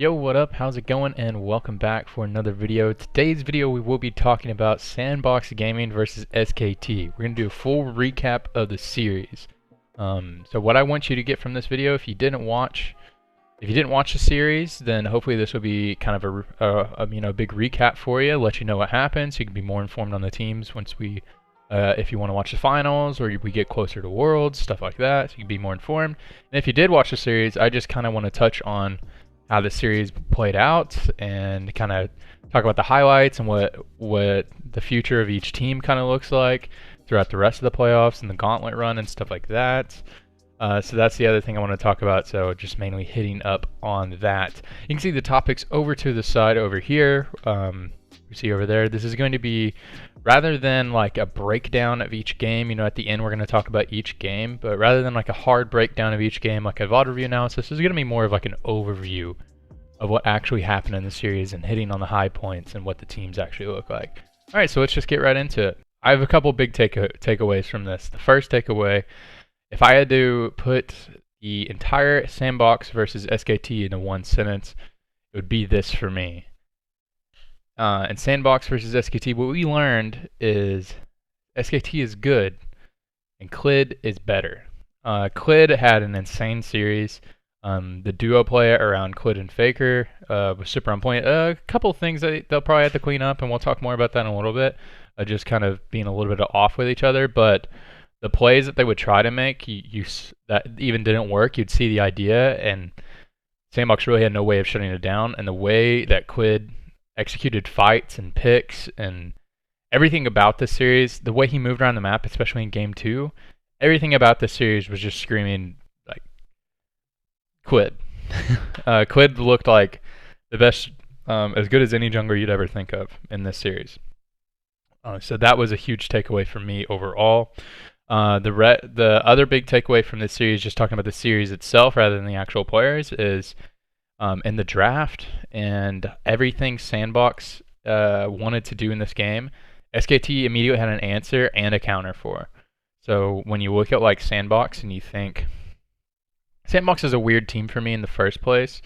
Yo, what up? How's it going? And welcome back for another video. Today's video we will be talking about Sandbox Gaming versus SKT. We're going to do a full recap of the series. So what I want you to get from this video, if you didn't watch the series, then hopefully this will be kind of a big recap for you, let you know what happened, so you can be more informed on the teams once we if you want to watch the finals or we get closer to Worlds, stuff like that, so you can be more informed. And if you did watch the series, I just kind of want to touch on how the series played out and kind of talk about the highlights and what the future of each team kind of looks like throughout the rest of the playoffs and the gauntlet run and stuff like that. So that's the other thing I want to talk about, so just mainly hitting up on that. You can see the topics over to the side over here. You see over there, this is going to be, rather than like a breakdown of each game, at the end we're going to talk about each game, but rather than like a hard breakdown of each game, like a VOD review analysis, this is going to be more of like an overview of what actually happened in the series and hitting on the high points and what the teams actually look like. Alright, so let's just get right into it. I have a couple big takeaways from this. The first takeaway, if I had to put the entire Sandbox versus SKT into one sentence, it would be this for me. In Sandbox versus SKT, what we learned is SKT is good and Clid is better. Clid had an insane series. The duo play around Clid and Faker was super on point. A couple things that they'll probably have to clean up, and we'll talk more about that in a little bit. Just kind of being a little bit off with each other, but the plays that they would try to make, that even didn't work. You'd see the idea, and Sandbox really had no way of shutting it down. And the way that Clid executed fights and picks and everything about this series, the way he moved around the map, especially in Game 2, everything about this series was just screaming, like, Clid. Clid looked like the best, as good as any jungler you'd ever think of in this series. So that was a huge takeaway for me overall. The other big takeaway from this series, just talking about the series itself rather than the actual players, is in the draft and everything Sandbox wanted to do in this game, SKT immediately had an answer and a counter for. So when you look at like Sandbox and you think, Sandbox is a weird team for me in the first place,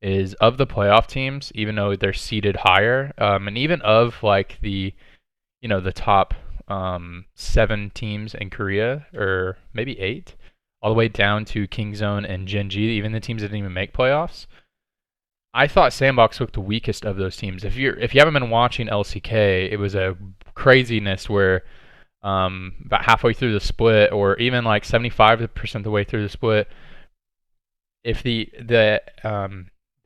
is of the playoff teams, even though they're seeded higher, and even of like the top 7 teams in Korea, or maybe 8, all the way down to Kingzone and Gen G, even the teams that didn't even make playoffs. I thought Sandbox looked the weakest of those teams. If you haven't been watching LCK, it was a craziness where about halfway through the split, or even like 75% of the way through the split, if the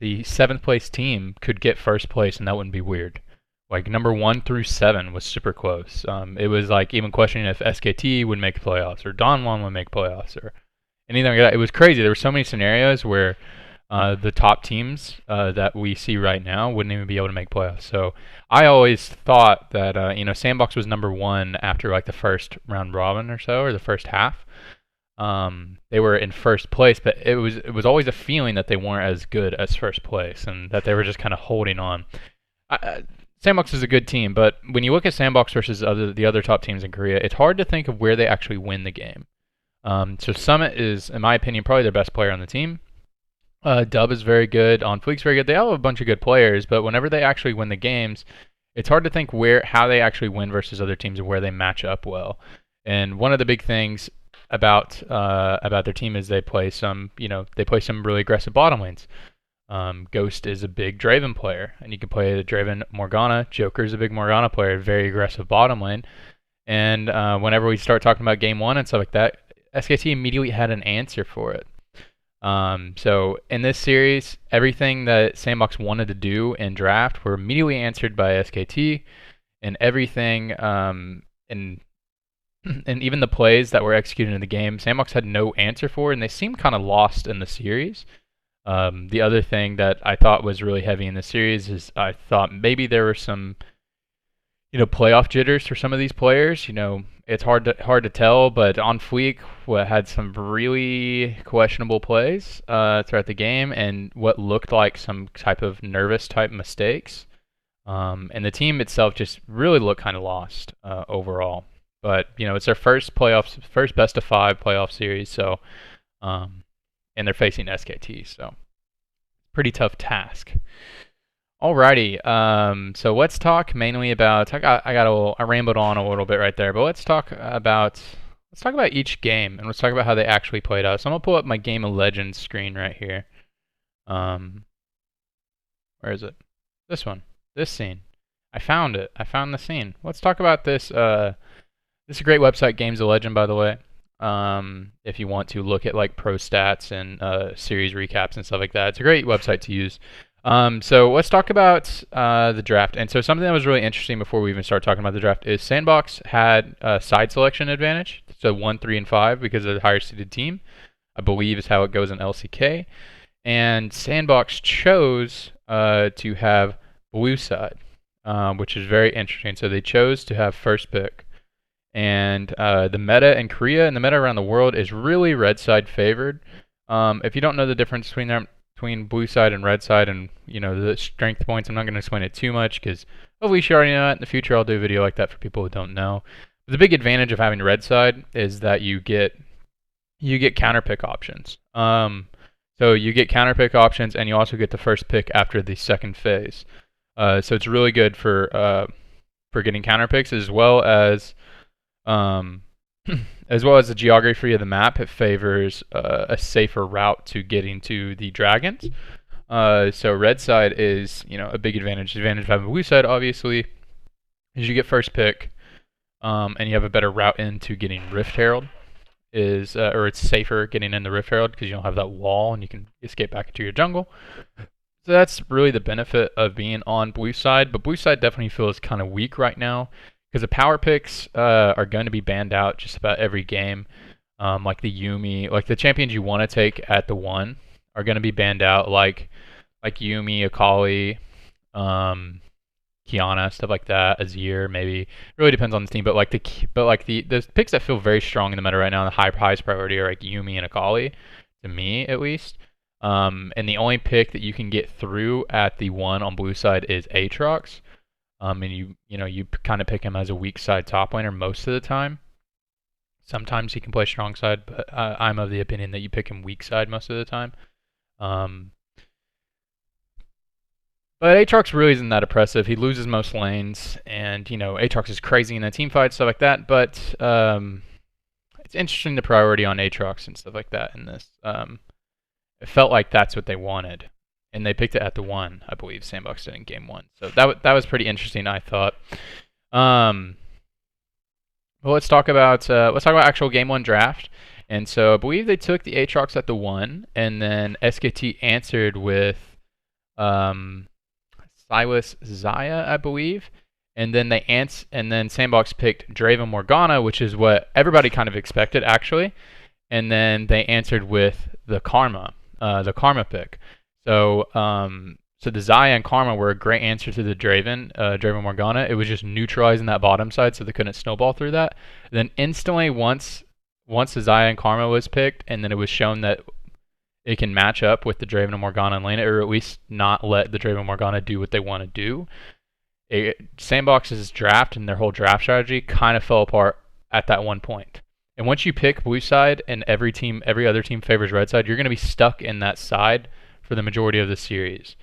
7th place team could get first place, and that wouldn't be weird. Like number 1 through 7 was super close. It was like even questioning if SKT would make playoffs or Donwon would make playoffs or anything like that. It was crazy. There were so many scenarios where the top teams that we see right now wouldn't even be able to make playoffs. So I always thought that Sandbox was number 1 after like the first round robin or so, or the first half. They were in first place, but it was always a feeling that they weren't as good as first place and that they were just kind of holding on. Sandbox is a good team, but when you look at Sandbox versus the other top teams in Korea, it's hard to think of where they actually win the game. So Summit is, in my opinion, probably their best player on the team. Dub is very good. On Fleek's very good. They have a bunch of good players, but whenever they actually win the games, it's hard to think how they actually win versus other teams and where they match up well. And one of the big things about their team is they play some really aggressive bottom lanes. Ghost is a big Draven player, and you can play the Draven Morgana. Joker's a big Morgana player, very aggressive bottom lane. And whenever we start talking about Game 1 and stuff like that, SKT immediately had an answer for it. So in this series, everything that Sandbox wanted to do in draft were immediately answered by SKT, and everything, and even the plays that were executed in the game, Sandbox had no answer for, and they seemed kind of lost in the series. The other thing that I thought was really heavy in the series is I thought maybe there were some, playoff jitters for some of these players. It's hard to tell, but on Fleek had some really questionable plays throughout the game, and what looked like some type of nervous type mistakes. And the team itself just really looked kind of lost overall. But it's their first best of 5 playoff series, so and they're facing SKT, so pretty tough task. Alrighty, so let's talk mainly about, I rambled on a little bit right there, but let's talk about each game, and let's talk about how they actually played out. So I'm gonna pull up my Game of Legends screen right here. Where is it? This one, this scene. I found it. I found the scene. Let's talk about this. This is a great website, Games of Legend, by the way. If you want to look at like pro stats and series recaps and stuff like that, it's a great website to use. So let's talk about the draft. And so something that was really interesting before we even start talking about the draft is Sandbox had a side selection advantage. So 1, 3, and 5 because of the higher seeded team, I believe is how it goes in LCK. And Sandbox chose to have blue side, which is very interesting. So they chose to have first pick. And the meta in Korea and the meta around the world is really red side favored. If you don't know the difference between blue side and red side and the strength points, I'm not going to explain it too much because hopefully you already know that. In the future I'll do a video like that for people who don't know. But the big advantage of having red side is that you get counter pick options. So you get counter pick options and you also get the first pick after the second phase. So it's really good for getting counter picks as well as the geography of the map. It favors a safer route to getting to the dragons. So red side is a big advantage. The advantage of having blue side obviously is you get first pick, and you have a better route into getting Rift Herald. Or it's safer getting in the Rift Herald because you don't have that wall and you can escape back into your jungle. So that's really the benefit of being on blue side. But blue side definitely feels kind of weak right now, because the power picks are going to be banned out just about every game. Like the Yuumi, like the champions you want to take at the 1 are going to be banned out, like Yuumi, Akali, Kiana, stuff like that, Azir, maybe. It really depends on the team, but the picks that feel very strong in the meta right now, the highest priority are like Yuumi and Akali, to me at least. And the only pick that you can get through at the 1 on blue side is Aatrox. And you kind of pick him as a weak side top laner most of the time. Sometimes he can play strong side, but I'm of the opinion that you pick him weak side most of the time. But Aatrox really isn't that oppressive. He loses most lanes, and Aatrox is crazy in a team fight, stuff like that. But it's interesting the priority on Aatrox and stuff like that in this. It felt like that's what they wanted. And they picked it at the 1, I believe. Sandbox did in game 1, so that was pretty interesting, I thought. Well, let's talk about actual game 1 draft. And so I believe they took the Aatrox at the 1, and then SKT answered with Silas Zaya, I believe. And then Sandbox picked Draven Morgana, which is what everybody kind of expected actually. And then they answered with the Karma pick. So the Zaya and Karma were a great answer to the Draven Morgana. It was just neutralizing that bottom side so they couldn't snowball through that. Then instantly once the Zaya and Karma was picked, and then it was shown that it can match up with the Draven and Morgana and lane it, or at least not let the Draven and Morgana do what they want to do. Sandbox's draft and their whole draft strategy kind of fell apart at that one point. And once you pick blue side and every other team favors red side, you're going to be stuck in that side for the majority of the series,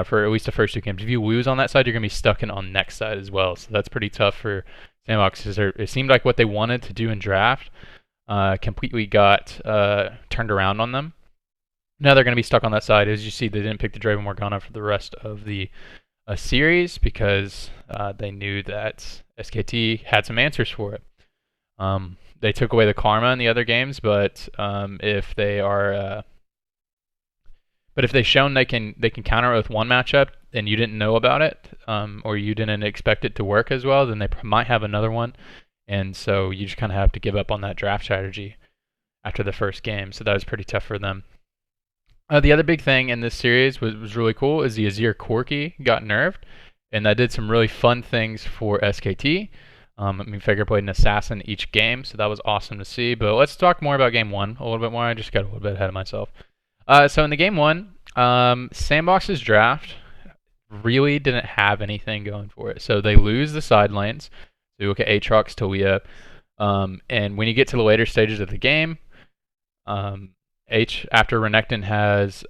for at least the first 2 games. If you lose on that side, you're going to be stuck in on next side as well. So that's pretty tough for Sandbox. It seemed like what they wanted to do in draft completely got turned around on them. Now they're going to be stuck on that side. As you see, they didn't pick the Draven Morgana for the rest of the series because they knew that SKT had some answers for it. They took away the Karma in the other games, but if they've shown they can counter it with one matchup and you didn't know about it, or you didn't expect it to work as well, then they might have another one, and so you just kind of have to give up on that draft strategy after the first game. So that was pretty tough for them. The other big thing in this series was really cool is the Azir Corki got nerfed, and that did some really fun things for SKT. Faker played an assassin each game, so that was awesome to see. But let's talk more about game 1 a little bit more. I just got a little bit ahead of myself. So in the game 1, Sandbox's draft really didn't have anything going for it. So they lose the side lanes. So you look at Aatrox, Talia, and when you get to the later stages of the game, After Renekton has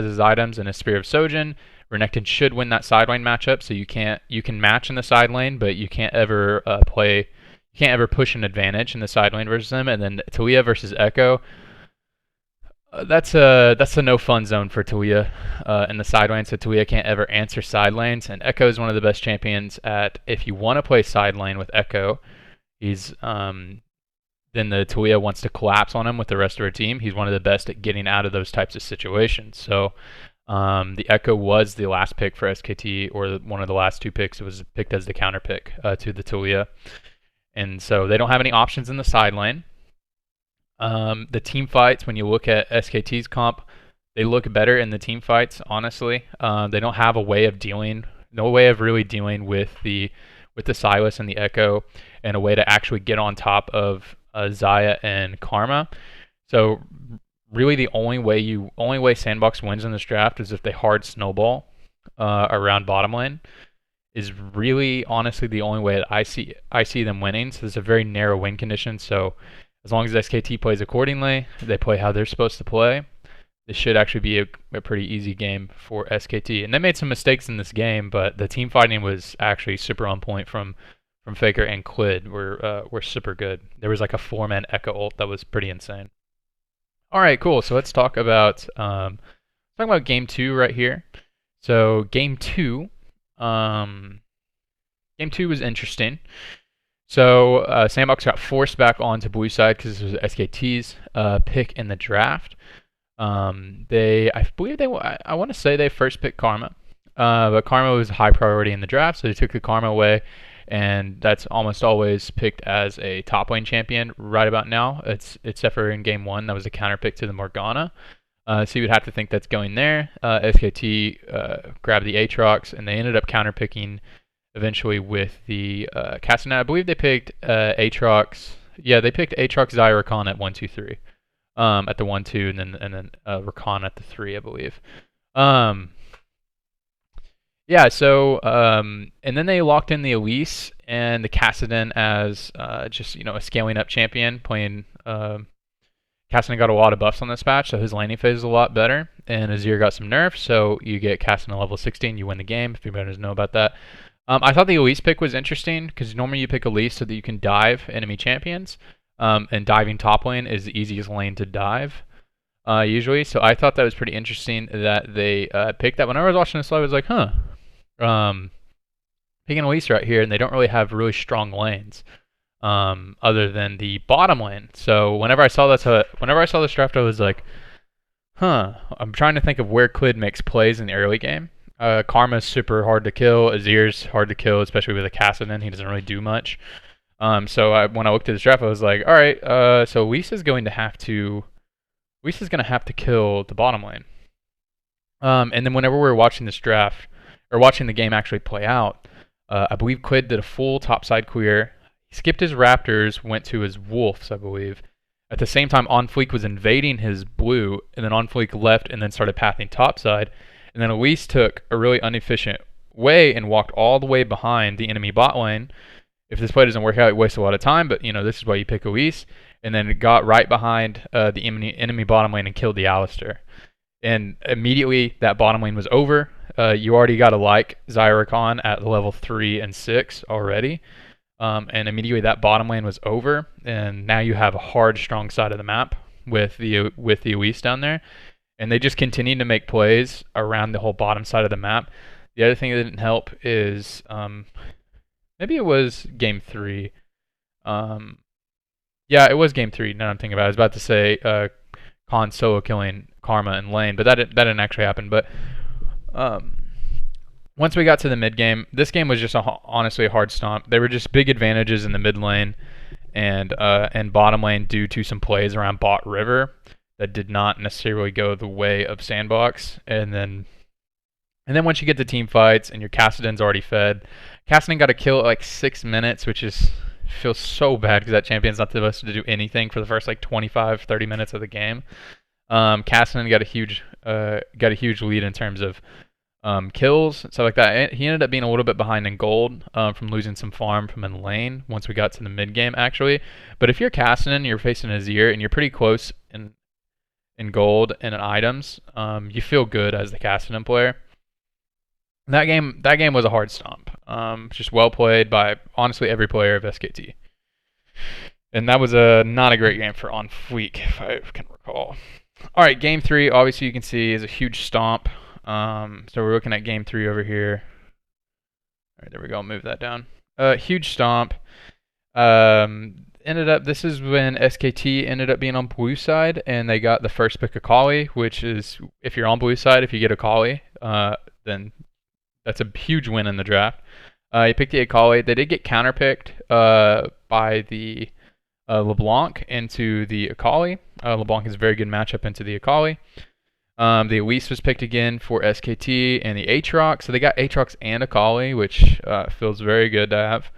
his items and a Spear of Sojin, Renekton should win that side lane matchup. So you can match in the side lane, but you can't ever push an advantage in the side lane versus them. And then Talia versus Echo, that's a no fun zone for Talia in the side lane. So Talia can't ever answer side lanes, and Echo is one of the best champions at, if you want to play side lane with Echo, he's then the Talia wants to collapse on him with the rest of her team. He's one of the best at getting out of those types of situations. So the Echo was the last pick for SKT, or one of the last two picks. It was picked as the counter pick to the Talia. And so they don't have any options in the side lane. The team fights, when you look at SKT's comp, they look better in the team fights, honestly. They don't have no way of really dealing with the Sylas and the Echo, and a way to actually get on top of Xayah and Karma. So really the only way Sandbox wins in this draft is if they hard snowball around bottom lane. Is really honestly the only way that I see them winning. So there's a very narrow win condition. So as long as SKT plays accordingly, they play how they're supposed to play, this should actually be a pretty easy game for SKT. And they made some mistakes in this game, but the team fighting was actually super on point from Faker and Clid were super good. There was like a 4-man Echo ult that was pretty insane. All right, cool. So let's talk about game 2 right here. So game 2 was interesting. So Sandbox got forced back onto blue side because this was SKT's pick in the draft. I want to say they first picked Karma, but Karma was a high priority in the draft, so they took the Karma away, and that's almost always picked as a top lane champion right about now. Except for in game 1, that was a counter pick to the Morgana. So you would have to think that's going there. SKT grabbed the Aatrox, and they ended up counter picking eventually with the Castanet. I believe they picked Aatrox. Yeah, they picked Aatrox, Xayah, Rakan at 1, 2, 3. At the 1, 2, and then Rakan at the 3, I believe. Yeah, so and then they locked in the Elise and the Cassidy as just a scaling up champion, playing. Cassidy got a lot of buffs on this patch, so his laning phase is a lot better. And Azir got some nerfs, so you get Cassidy level 16, you win the game. If anybody doesn't know about that. I thought the Elise pick was interesting because normally you pick Elise so that you can dive enemy champions. And diving top lane is the easiest lane to dive, usually. So I thought that was pretty interesting that they picked that. Whenever I was watching this live, I was like, huh. Picking Elise right here, and they don't really have really strong lanes other than the bottom lane. So whenever I saw this draft, I was like, huh. I'm trying to think of where Clid makes plays in the early game. Karma's super hard to kill. Azir's hard to kill, especially with a Cassidy. He doesn't really do much. So when I looked at this draft, I was like, all right, so Lisa's going to have to kill the bottom lane. And then whenever we were watching this draft, or watching the game actually play out, I believe Clid did a full topside clear. He skipped his Raptors, went to his Wolves, I believe. At the same time, OnFleek was invading his blue, and then OnFleek left and then started pathing topside. And then Elise took a really inefficient way and walked all the way behind the enemy bot lane. If this play doesn't work out, it wastes a lot of time, but this is why you pick Elise. And then it got right behind the enemy bottom lane and killed the Alistair. And immediately that bottom lane was over. You already got to like Xayah Rakan at level 3 and 6 already. And immediately that bottom lane was over. And now you have a hard, strong side of the map with the Elise down there. And they just continued to make plays around the whole bottom side of the map. The other thing that didn't help is maybe it was game 3. Yeah, it was game 3. Now I'm thinking about it. I was about to say Khan solo killing Karma in lane, but that didn't actually happen. But once we got to the mid game, this game was just honestly a hard stomp. There were just big advantages in the mid lane and bottom lane due to some plays around bot river that did not necessarily go the way of Sandbox. And then once you get to team fights and your Cassidy's already fed, Cassidy got a kill at like 6 minutes, which feels so bad because that champion's not supposed to do anything for the first like 25-30 minutes of the game. Cassidy got a huge lead in terms of kills, stuff like that. He ended up being a little bit behind in gold from losing some farm from in lane once we got to the mid game actually. But if you're Cassidy and you're facing Azir and you're pretty close in gold and in items, you feel good as the Cassidy player. That game was a hard stomp. Just well played by honestly every player of SKT. And that was not a great game for On Fleek, if I can recall. All right, game 3, obviously you can see is a huge stomp. So we're looking at game 3 over here. All right, there we go. I'll move that down. Huge stomp. This is when SKT ended up being on blue side, and they got the first pick Akali, which is, if you're on blue side, if you get Akali, then that's a huge win in the draft. You picked the Akali. They did get counterpicked by the LeBlanc into the Akali. LeBlanc is a very good matchup into the Akali. The Elise was picked again for SKT and the Aatrox. So they got Aatrox and Akali, which feels very good to have.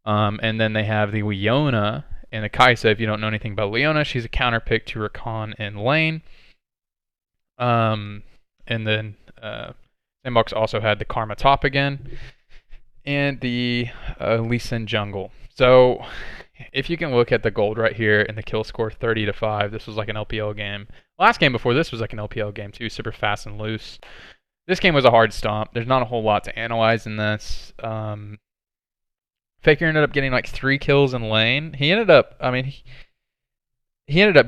And then they have the Leona and the Kaisa. If you don't know anything about Leona, she's a counterpick to Rakan in lane. And then Sandbox also had the Karma top again. And the Lee Sin jungle. So if you can look at the gold right here and the kill score 30-5, this was like an LPL game. Last game before this was like an LPL game too, super fast and loose. This game was a hard stomp. There's not a whole lot to analyze in this. Faker ended up getting like 3 kills in lane. He ended up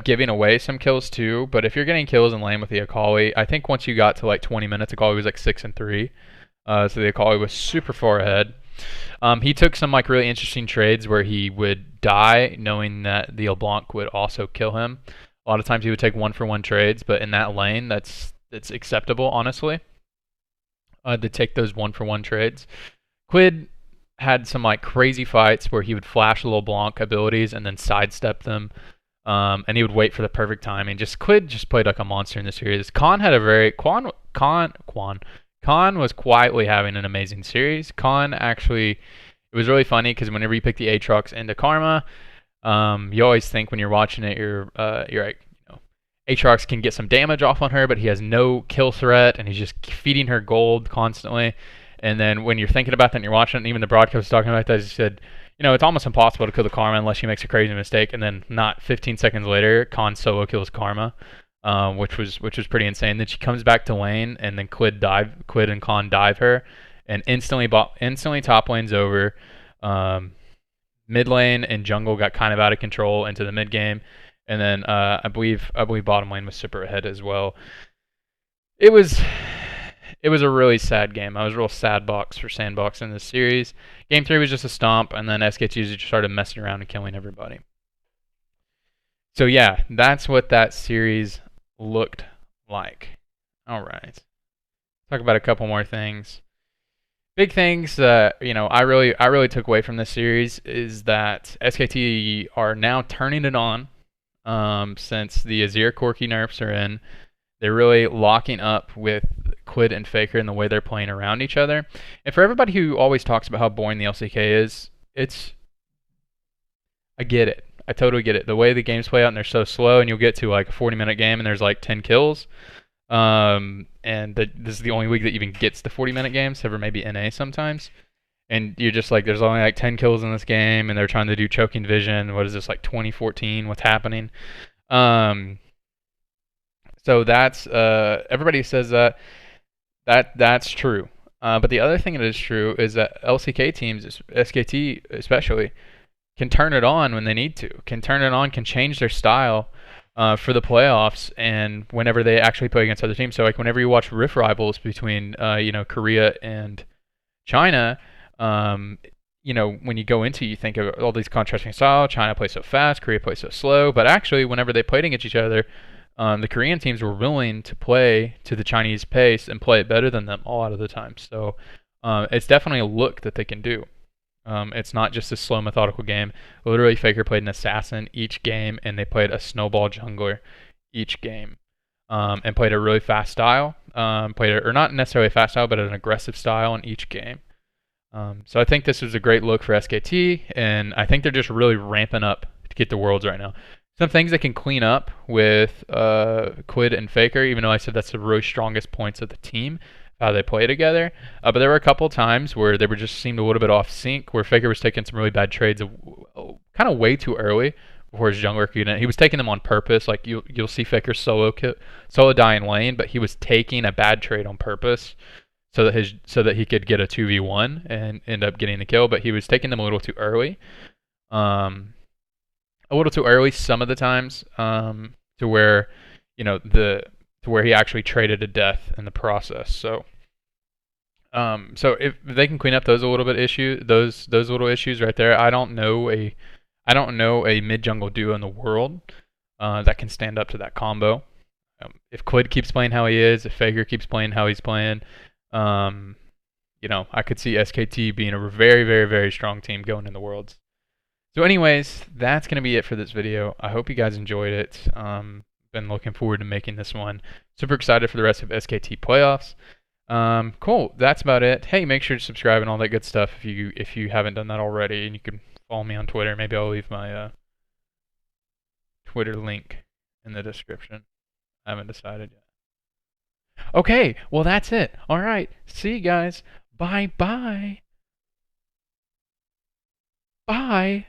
giving away some kills too, but if you're getting kills in lane with the Akali, I think once you got to like 20 minutes, Akali was like 6-3. So the Akali was super far ahead. He took some like really interesting trades where he would die knowing that the LeBlanc would also kill him. A lot of times he would take 1-for-1 trades, but in that lane, that's acceptable, honestly, to take those 1-for-1 trades. Clid had some like crazy fights where he would flash the LeBlanc abilities and then sidestep them, and he would wait for the perfect timing. Clid just played like a monster in the series. Khan was quietly having an amazing series. Khan actually, it was really funny because whenever you pick the Aatrox into Karma, you always think when you're watching it, you're like, Aatrox can get some damage off on her, but he has no kill threat, and he's just feeding her gold constantly. And then when you're thinking about that and you're watching it, and even the broadcast was talking about that, he said, it's almost impossible to kill the Karma unless she makes a crazy mistake. And then not 15 seconds later, Khan solo kills Karma. Which was pretty insane. Then she comes back to lane, and then Clid and Khan dive her, and instantly top lane's over. Mid lane and jungle got kind of out of control into the mid game, and then I believe bottom lane was super ahead as well. It was a really sad game. I was real sad box for Sandbox in this series. Game 3 was just a stomp, and then SKT just started messing around and killing everybody. So yeah, that's what that series looked like. All right, talk about a couple more things. Big things that I really took away from this series is that SKT are now turning it on. Since the Azir Corki nerfs are in, they're really locking up with Clid and Faker in the way they're playing around each other. And for everybody who always talks about how boring the LCK is, I get it. I totally get it. The way the games play out and they're so slow, and you'll get to like a 40-minute game and there's like 10 kills. This is the only league that even gets the 40-minute games, ever maybe NA sometimes. And you're just like, there's only like 10 kills in this game, and they're trying to do choking vision. What is this, like 2014? What's happening? So that's everybody says that's true. But the other thing that is true is that LCK teams, SKT especially, can turn it on when they need to, can change their style for the playoffs and whenever they actually play against other teams. So like whenever you watch Rift Rivals between Korea and China, when you go into, you think of all these contrasting styles. China plays so fast, Korea plays so slow, but actually whenever they played against each other, the Korean teams were willing to play to the Chinese pace and play it better than them a lot of the time. So it's definitely a look that they can do. It's not just a slow, methodical game. Literally, Faker played an assassin each game, and they played a snowball jungler each game, and played a really fast style. Or not necessarily a fast style, but an aggressive style in each game. So I think this was a great look for SKT, and I think they're just really ramping up to get the Worlds right now. Some things they can clean up with Clid and Faker, even though I said that's the really strongest points of the team, how they play together. But there were a couple times where they were just seemed a little bit off sync, where Faker was taking some really bad trades kind of way too early before his jungler could get in. He was taking them on purpose. Like you'll see Faker solo die in lane, but he was taking a bad trade on purpose so that he could get a 2v1 and end up getting the kill. But he was taking them a little too early. A little too early some of the times, to where, to where he actually traded a death in the process. So if they can clean up those little issues right there, I don't know a mid jungle duo in the world that can stand up to that combo. If Clid keeps playing how he is, if Faker keeps playing how he's playing, I could see SKT being a very, very, very strong team going in the Worlds. So anyways, that's going to be it for this video. I hope you guys enjoyed it. Been looking forward to making this one. Super excited for the rest of SKT playoffs. Cool. That's about it. Hey, make sure to subscribe and all that good stuff if you haven't done that already. And you can follow me on Twitter. Maybe I'll leave my Twitter link in the description. I haven't decided yet. Okay, well that's it. All right. See you guys. Bye-bye. Bye.